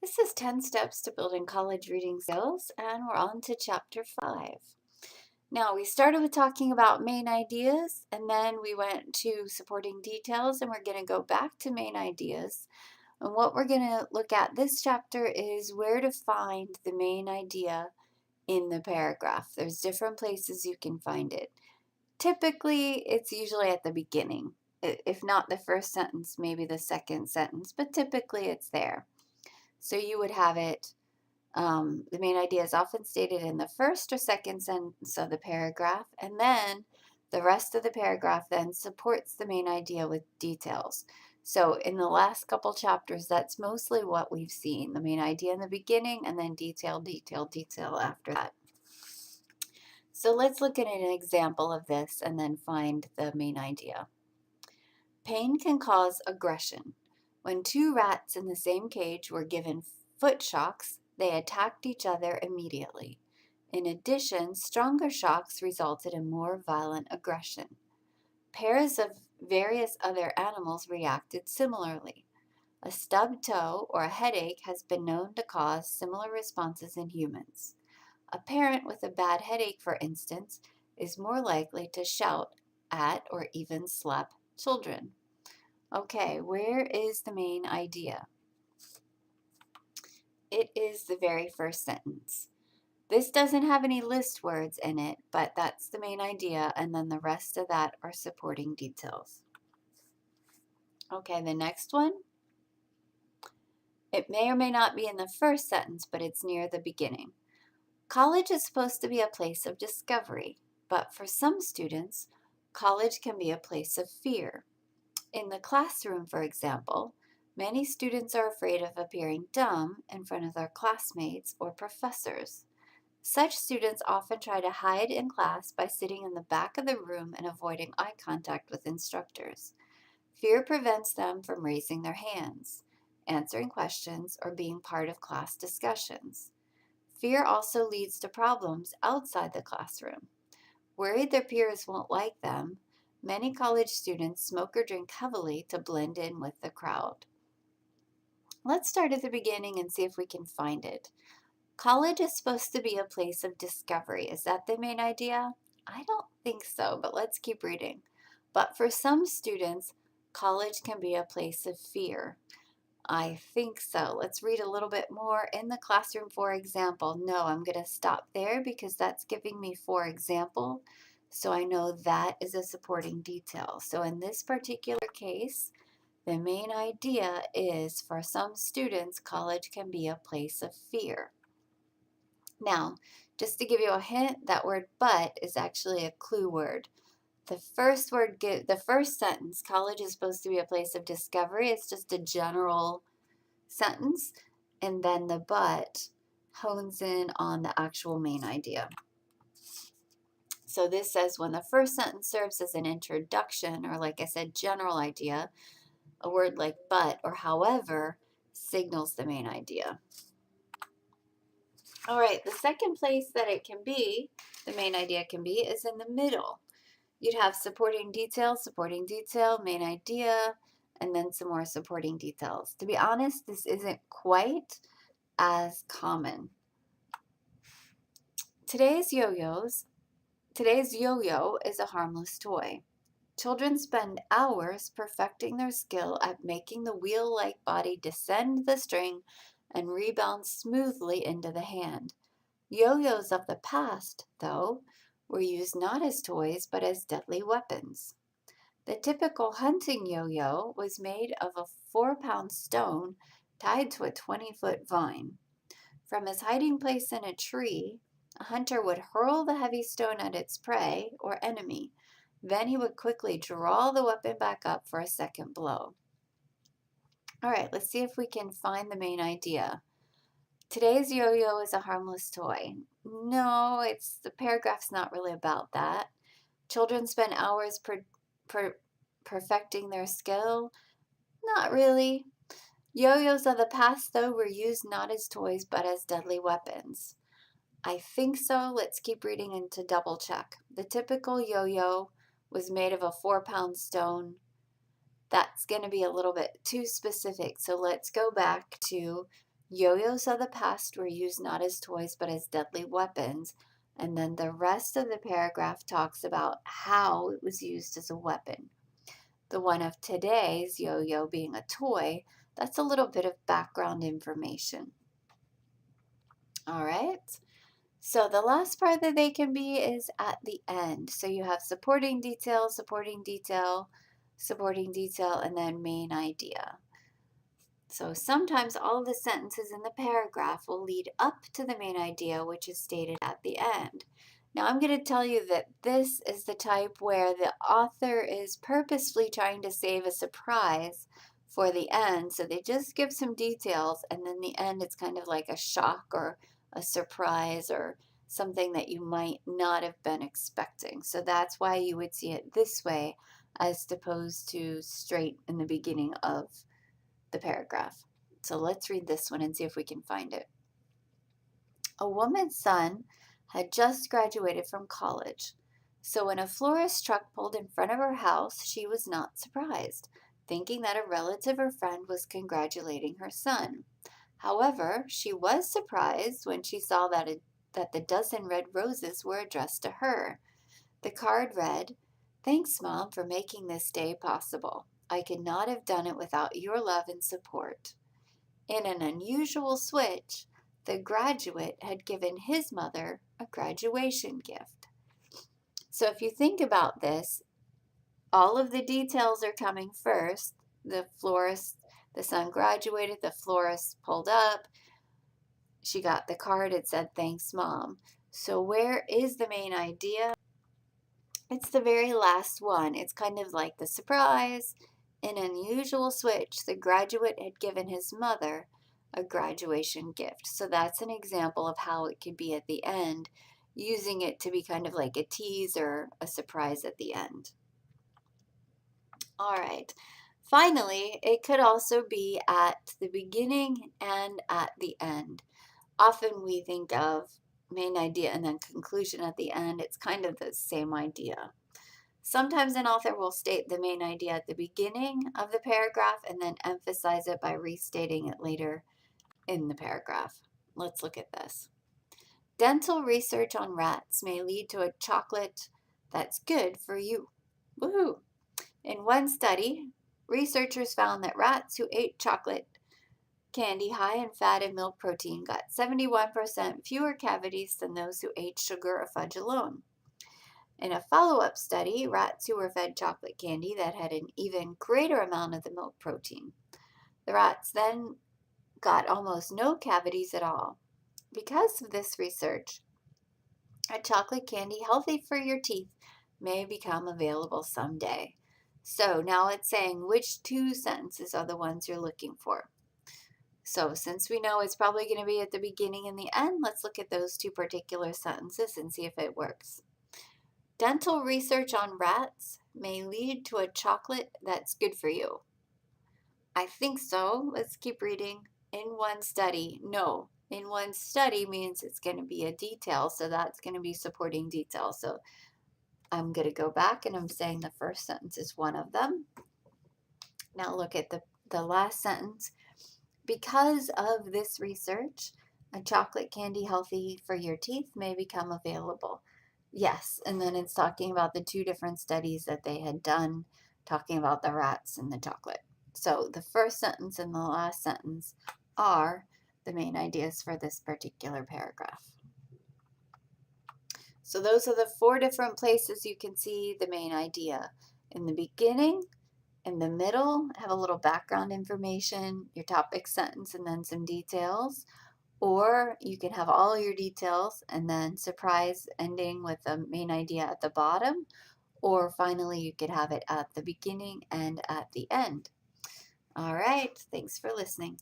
This is 10 Steps to Building College Reading Skills, and we're on to Chapter 5. Now, we started with talking about main ideas, and then we went to supporting details, and we're going to go back to main ideas. And what we're going to look at this chapter is where to find the main idea in the paragraph. There's different places you can find it. Typically, it's usually at the beginning. If not the first sentence, maybe the second sentence, but typically it's there. So you would have it, the main idea is often stated in the first or second sentence of the paragraph, and then the rest of the paragraph then supports the main idea with details. So in the last couple chapters, that's mostly what we've seen, the main idea in the beginning and then detail, detail, detail after that. So let's look at an example of this and then find the main idea. Pain can cause aggression. When two rats in the same cage were given foot shocks, they attacked each other immediately. In addition, stronger shocks resulted in more violent aggression. Pairs of various other animals reacted similarly. A stubbed toe or a headache has been known to cause similar responses in humans. A parent with a bad headache, for instance, is more likely to shout at or even slap children. Okay, where is the main idea? It is the very first sentence. This doesn't have any list words in it, but that's the main idea, and then the rest of that are supporting details. Okay, the next one. It may or may not be in the first sentence, but it's near the beginning. College is supposed to be a place of discovery, but for some students, college can be a place of fear. In the classroom, for example, many students are afraid of appearing dumb in front of their classmates or professors. Such students often try to hide in class by sitting in the back of the room and avoiding eye contact with instructors. Fear prevents them from raising their hands, answering questions, or being part of class discussions. Fear also leads to problems outside the classroom. Worried their peers won't like them, many college students smoke or drink heavily to blend in with the crowd. Let's start at the beginning and see if we can find it. College is supposed to be a place of discovery. Is that the main idea? I don't think so, but let's keep reading. But for some students, college can be a place of fear. I think so. Let's read a little bit more. In the classroom, for example. No, I'm going to stop there because that's giving me for example. So I know that is a supporting detail. So in this particular case, the main idea is for some students, college can be a place of fear. Now, just to give you a hint, that word but is actually a clue word. The first word, the first sentence, college is supposed to be a place of discovery. It's just a general sentence, and then the but hones in on the actual main idea. So this says when the first sentence serves as an introduction, or like I said, general idea, a word like but or however signals the main idea. All right, the second place that it can be, the main idea can be, is in the middle. You'd have supporting detail, main idea, and then some more supporting details. To be honest, this isn't quite as common. Today's yo-yo is a harmless toy. Children spend hours perfecting their skill at making the wheel-like body descend the string and rebound smoothly into the hand. Yo-yos of the past, though, were used not as toys but as deadly weapons. The typical hunting yo-yo was made of a 4-pound stone tied to a 20-foot vine. From his hiding place in a tree, a hunter would hurl the heavy stone at its prey or enemy. Then he would quickly draw the weapon back up for a second blow. All right, let's see if we can find the main idea. Today's yo-yo is a harmless toy. No, the paragraph's not really about that. Children spend hours perfecting their skill. Not really. Yo-yos of the past, though, were used not as toys but as deadly weapons. I think so. Let's keep reading and to double check. The typical yo-yo was made of a 4-pound stone. That's going to be a little bit too specific. So let's go back to Yo-yos of the past were used not as toys but as deadly weapons. And then the rest of the paragraph talks about how it was used as a weapon. The one of today's yo-yo being a toy, that's a little bit of background information. All right. So the last part that they can be is at the end. So you have supporting detail, supporting detail, supporting detail, and then main idea. So sometimes all of the sentences in the paragraph will lead up to the main idea, which is stated at the end. Now I'm going to tell you that this is the type where the author is purposefully trying to save a surprise for the end. So they just give some details, and then the end it's kind of like a shock or a surprise or something that you might not have been expecting. So that's why you would see it this way as opposed to straight in the beginning of the paragraph. So let's read this one and see if we can find it. A woman's son had just graduated from college. So when a florist truck pulled in front of her house, she was not surprised, thinking that a relative or friend was congratulating her son. However, she was surprised when she saw that the dozen red roses were addressed to her. The card read, "Thanks, Mom, for making this day possible. I could not have done it without your love and support." In an unusual switch, the graduate had given his mother a graduation gift. So if you think about this, all of the details are coming first. The son graduated, the florist pulled up, she got the card, it said, "Thanks, Mom." So where is the main idea? It's the very last one. It's kind of like the surprise. In an unusual switch, the graduate had given his mother a graduation gift. So that's an example of how it could be at the end, using it to be kind of like a tease or a surprise at the end. All right. Finally, it could also be at the beginning and at the end. Often we think of main idea and then conclusion at the end. It's kind of the same idea. Sometimes an author will state the main idea at the beginning of the paragraph and then emphasize it by restating it later in the paragraph. Let's look at this. Dental research on rats may lead to a chocolate that's good for you. Woohoo! In one study, researchers found that rats who ate chocolate candy high in fat and milk protein got 71% fewer cavities than those who ate sugar or fudge alone. In a follow-up study, rats who were fed chocolate candy that had an even greater amount of the milk protein. The rats then got almost no cavities at all. Because of this research, a chocolate candy healthy for your teeth may become available someday. So now it's saying which two sentences are the ones you're looking for. So since we know it's probably going to be at the beginning and the end, let's look at those two particular sentences and see if it works. Dental research on rats may lead to a chocolate that's good for you. I think so. Let's keep reading. In one study. No. In one study means it's going to be a detail, so that's going to be supporting detail. So I'm going to go back and I'm saying the first sentence is one of them. Now look at the last sentence. Because of this research, a chocolate candy healthy for your teeth may become available. Yes, and then it's talking about the two different studies that they had done, talking about the rats and the chocolate. So the first sentence and the last sentence are the main ideas for this particular paragraph. So those are the four different places you can see the main idea. In the beginning, in the middle, have a little background information, your topic sentence, and then some details. Or you can have all your details and then surprise ending with the main idea at the bottom. Or finally, you could have it at the beginning and at the end. All right, thanks for listening.